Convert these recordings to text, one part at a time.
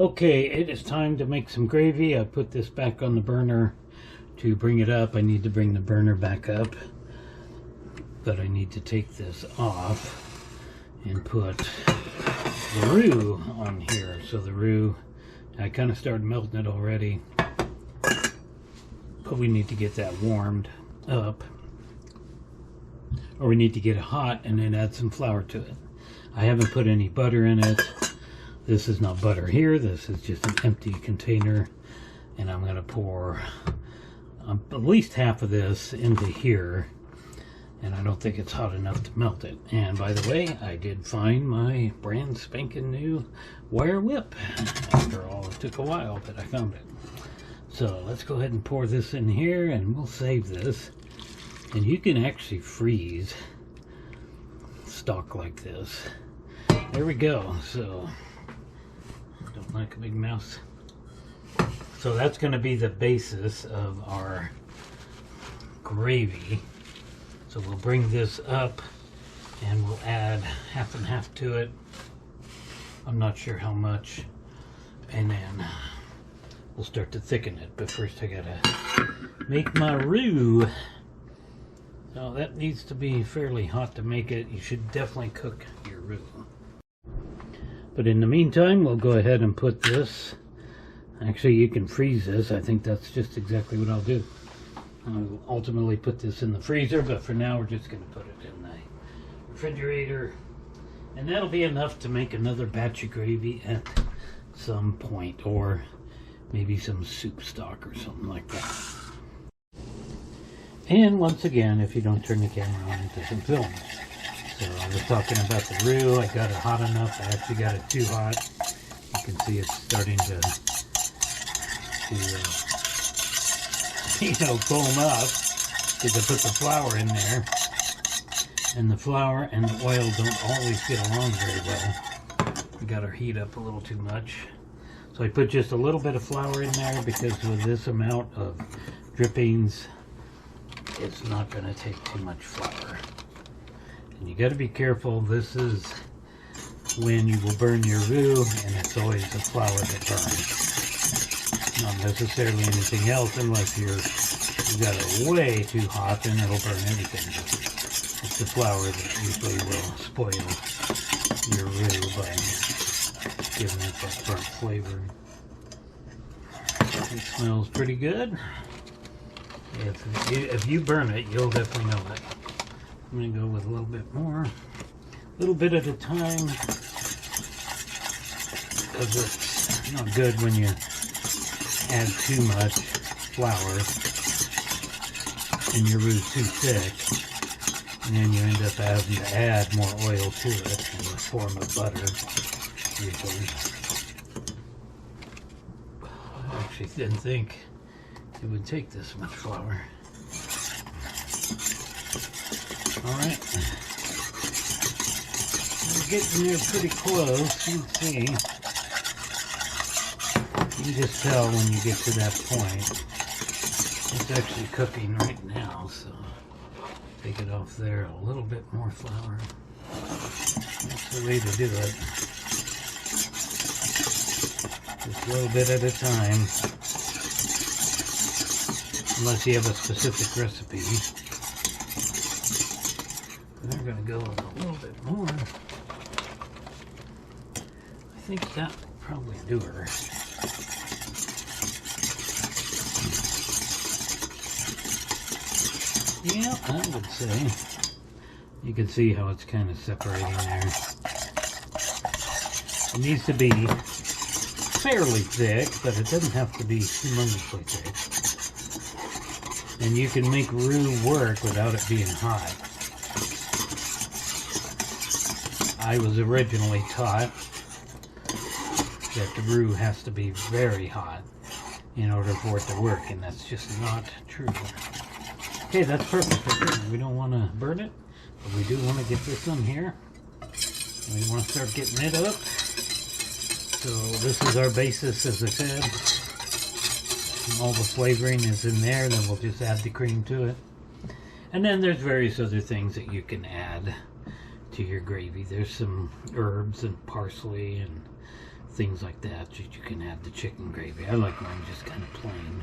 Okay, it is time to make some gravy. I put this back on the burner to bring it up. I need to bring the burner back up, but I need to take this off and put the roux on here. So the roux, I kind of started melting it already, but we need to get that warmed up, or we need to get it hot and then add some flour to it. I haven't put any butter in it. This is not butter here. This is just an empty container, and I'm going to pour at least half of this into here, and I don't think it's hot enough to melt it. And by the way, I did find my brand spanking new wire whip. After all, it took a while, but I found it. So let's go ahead and pour this in here, and we'll save this. And you can actually freeze stock like this. There we go. So don't like a big mouse. So that's going to be the basis of our gravy. So we'll bring this up and we'll add half and half to it. I'm not sure how much. And then we'll start to thicken it. But first I gotta make my roux. Now that needs to be fairly hot to make it. You should definitely cook your roux. But in the meantime, we'll go ahead and put this. Actually, you can freeze this. I think that's just exactly what I'll do. I'll ultimately put this in the freezer, but for now we're just going to put it in the refrigerator. And that'll be enough to make another batch of gravy at some point, or maybe some soup stock or something like that. And once again, if you don't turn the camera on, it doesn't film. So I was talking about the roux. I got it hot enough. I actually got it too hot. You can see it's starting to foam up, because I put the flour in there. And the flour and the oil don't always get along very well. We got our heat up a little too much. So I put just a little bit of flour in there, because with this amount of drippings, it's not going to take too much flour. And you got to be careful. This is when you will burn your roux, and it's always the flour that burns. Not necessarily anything else, unless you got it way too hot, then it'll burn everything. It's the flour that usually will spoil your roux by giving it that burnt flavor. It smells pretty good. If you burn it, you'll definitely know it. I'm going to go with a little bit more. A little bit at a time. Because it's not good when you add too much flour and your roux too thick. And then you end up having to add more oil to it in the form of butter, usually. I actually didn't think it would take this much flour. Alright, we're getting there pretty close. You can see. You can just tell when you get to that point. It's actually cooking right now, so take it off there. A little bit more flour. That's the way to do it. Just a little bit at a time. Unless you have a specific recipe. We're going to go with a little bit more. I think that will probably do her. Yeah, I would say. You can see how it's kind of separating there. It needs to be fairly thick, but it doesn't have to be humongously thick. And you can make roux work without it being hot. I was originally taught that the roux has to be very hot in order for it to work, and that's just not true. Okay, that's perfect. We don't want to burn it, but we do want to get this on here. And we want to start getting it up. So this is our basis, as I said. All the flavoring is in there, then we'll just add the cream to it. And then there's various other things that you can add to your gravy. There's some herbs and parsley and things like that you can add the chicken gravy. I like mine just kind of plain.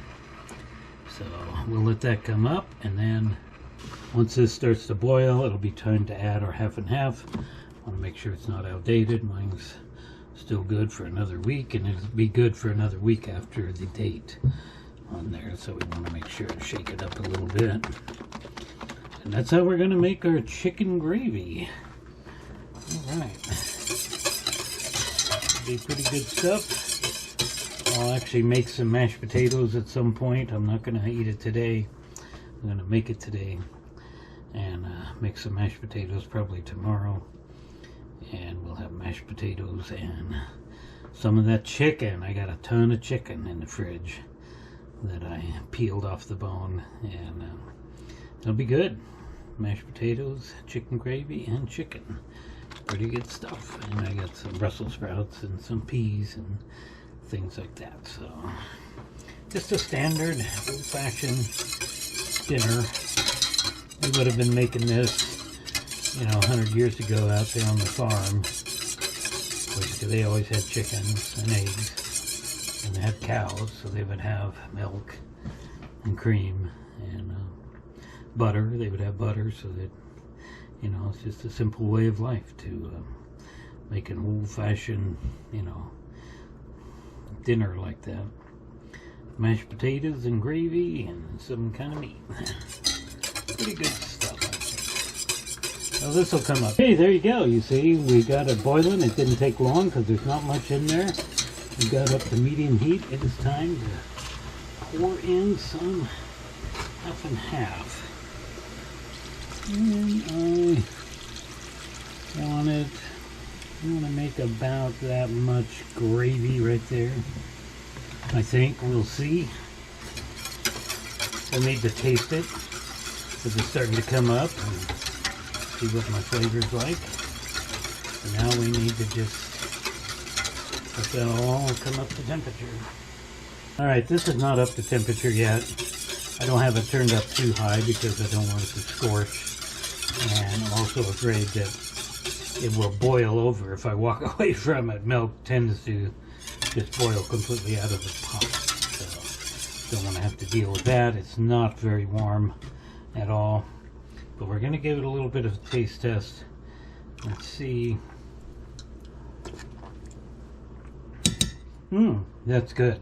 So we'll let that come up, and then once this starts to boil, it'll be time to add our half and half. I want to make sure it's not outdated. Mine's still good for another week, and it'll be good for another week after the date on there. So we want to make sure to shake it up a little bit. And that's how we're going to make our chicken gravy. All right. Be pretty good stuff. I'll actually make some mashed potatoes at some point. I'm not going to eat it today. I'm going to make it today and make some mashed potatoes probably tomorrow. And we'll have mashed potatoes and some of that chicken. I got a ton of chicken in the fridge that I peeled off the bone, and it'll be good. Mashed potatoes, chicken gravy, and chicken. Pretty good stuff. And I got some Brussels sprouts and some peas and things like that. So just a standard old-fashioned dinner. We would have been making this, 100 years ago out there on the farm. Because they always had chickens and eggs, and they had cows, so they would have milk and cream and butter. They would have butter, so that it's just a simple way of life to make an old-fashioned dinner like that. Mashed potatoes and gravy and some kind of meat. Pretty good stuff. Well, this will come up. Hey, there you go. You see, we got it boiling. It didn't take long because there's not much in there. We got up to medium heat. It is time to pour in some half and half. And I want to make about that much gravy right there. I think we'll see. We'll need to taste it because it's starting to come up and see what my flavor's like. So now we need to just let that all come up to temperature. Alright, this is not up to temperature yet. I don't have it turned up too high because I don't want it to scorch. And I'm also afraid that it will boil over if I walk away from it. Milk tends to just boil completely out of the pot. So don't want to have to deal with that. It's not very warm at all. But we're going to give it a little bit of a taste test. Let's see. That's good.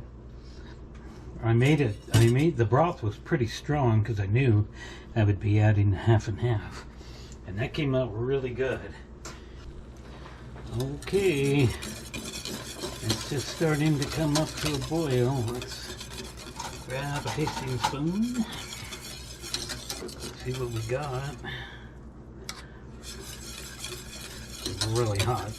The broth was pretty strong because I knew I would be adding half and half. And that came out really good. Okay. It's just starting to come up to a boil. Let's grab a tasting spoon. See what we got. It's really hot.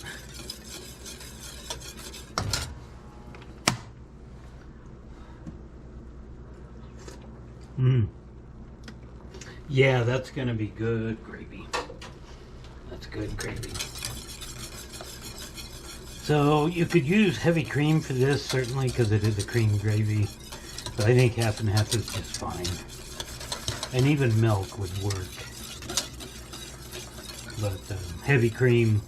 Yeah, that's gonna be good gravy. That's good gravy. So you could use heavy cream for this, certainly, because it is a cream gravy. But I think half and half is just fine. And even milk would work. But heavy cream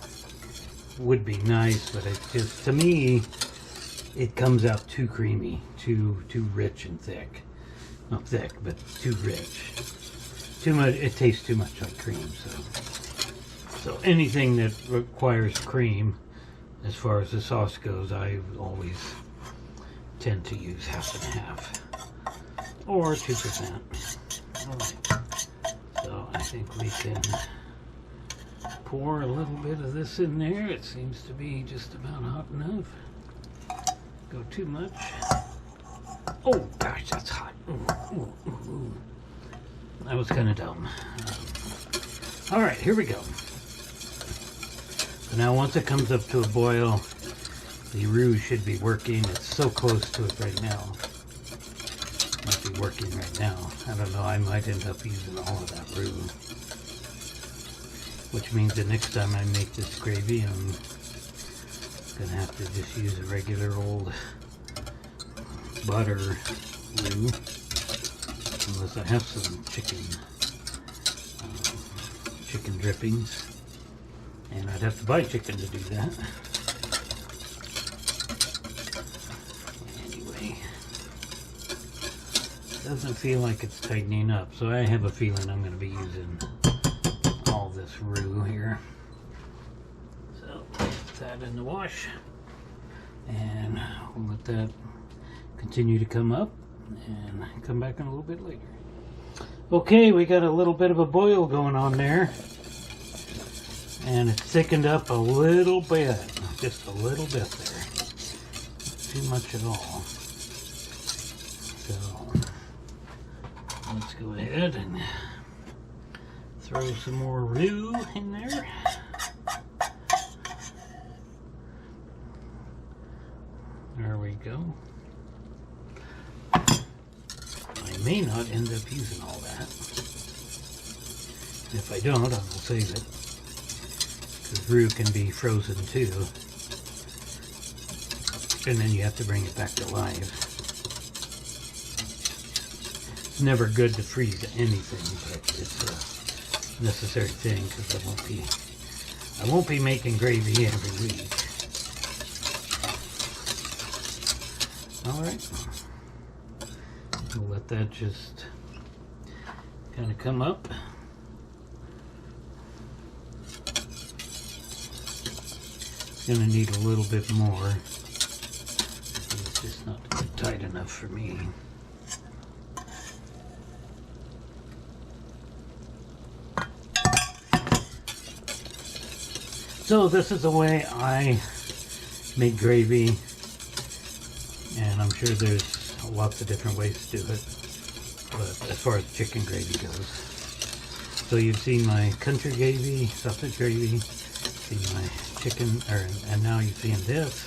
would be nice, but it's just, to me, it comes out too creamy, too rich and thick. Not thick, but too rich. Too much. It tastes too much like cream. So anything that requires cream, as far as the sauce goes, I always tend to use half and half, or 2%. All right. So I think we can pour a little bit of this in there. It seems to be just about hot enough. Go too much. Oh gosh, that's hot. Ooh. That was kind of dumb. All right, here we go. So now once it comes up to a boil, the roux should be working. It's so close to it right now. Might be working right now. I don't know, I might end up using all of that roux. Which means the next time I make this gravy, I'm gonna have to just use a regular old butter roux. Unless I have some chicken drippings. And I'd have to buy chicken to do that. Doesn't feel like it's tightening up, so I have a feeling I'm going to be using all this roux here. So put that in the wash, and we'll let that continue to come up and come back in a little bit later. Okay, we got a little bit of a boil going on there, and it's thickened up a little bit, just a little bit there, not too much at all. So let's go ahead and throw some more roux in there. There we go. I may not end up using all that. If I don't, I will save it, because roux can be frozen too, and then you have to bring it back to life. It's never good to freeze anything, but it's a necessary thing, because I won't be making gravy every week. All right. We'll let that just kind of come up. Gonna need a little bit more. It's just not tight enough for me. So this is the way I make gravy, and I'm sure there's lots of different ways to do it, but as far as chicken gravy goes. So you've seen my country gravy, sausage gravy, seen my chicken, and now you're seeing this.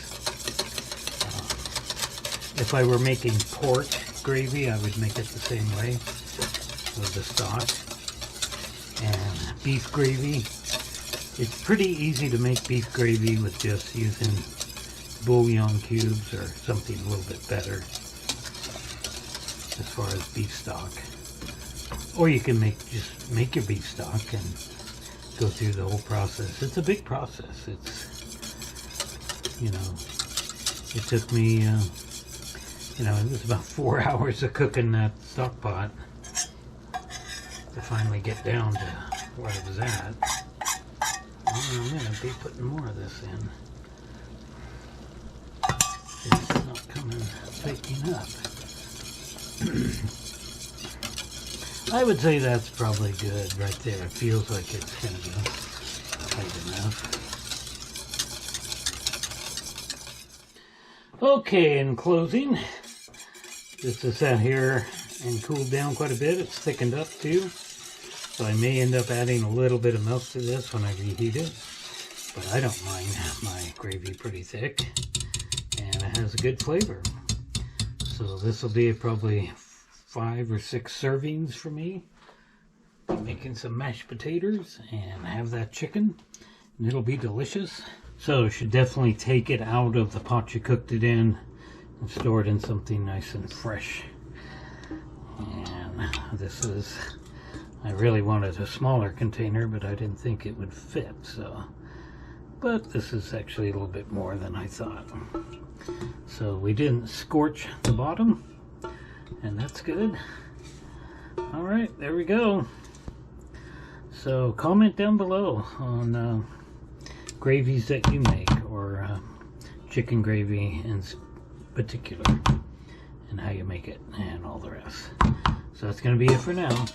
If I were making pork gravy, I would make it the same way with the stock. And beef gravy, it's pretty easy to make beef gravy with just using bouillon cubes or something a little bit better as far as beef stock. Or you can just make your beef stock and go through the whole process. It's a big process. It's, you know, it took me, it was about 4 hours of cooking that stock pot to finally get down to where it was at. I'm going to be putting more of this in. It's not coming, tightening up. I would say that's probably good right there. It feels like it's going to be tight enough. Okay, in closing, this is sat here and cooled down quite a bit. It's thickened up too. So I may end up adding a little bit of milk to this when I reheat it. But I don't mind my gravy pretty thick. And it has a good flavor. So this will be probably 5 or 6 servings for me. I'm making some mashed potatoes and have that chicken, and it'll be delicious. So you should definitely take it out of the pot you cooked it in and store it in something nice and fresh. And this is, I really wanted a smaller container, but I didn't think it would fit, so. But this is actually a little bit more than I thought. So we didn't scorch the bottom, and that's good. All right, there we go. So comment down below on gravies that you make, or chicken gravy in particular, and how you make it and all the rest. So that's going to be it for now.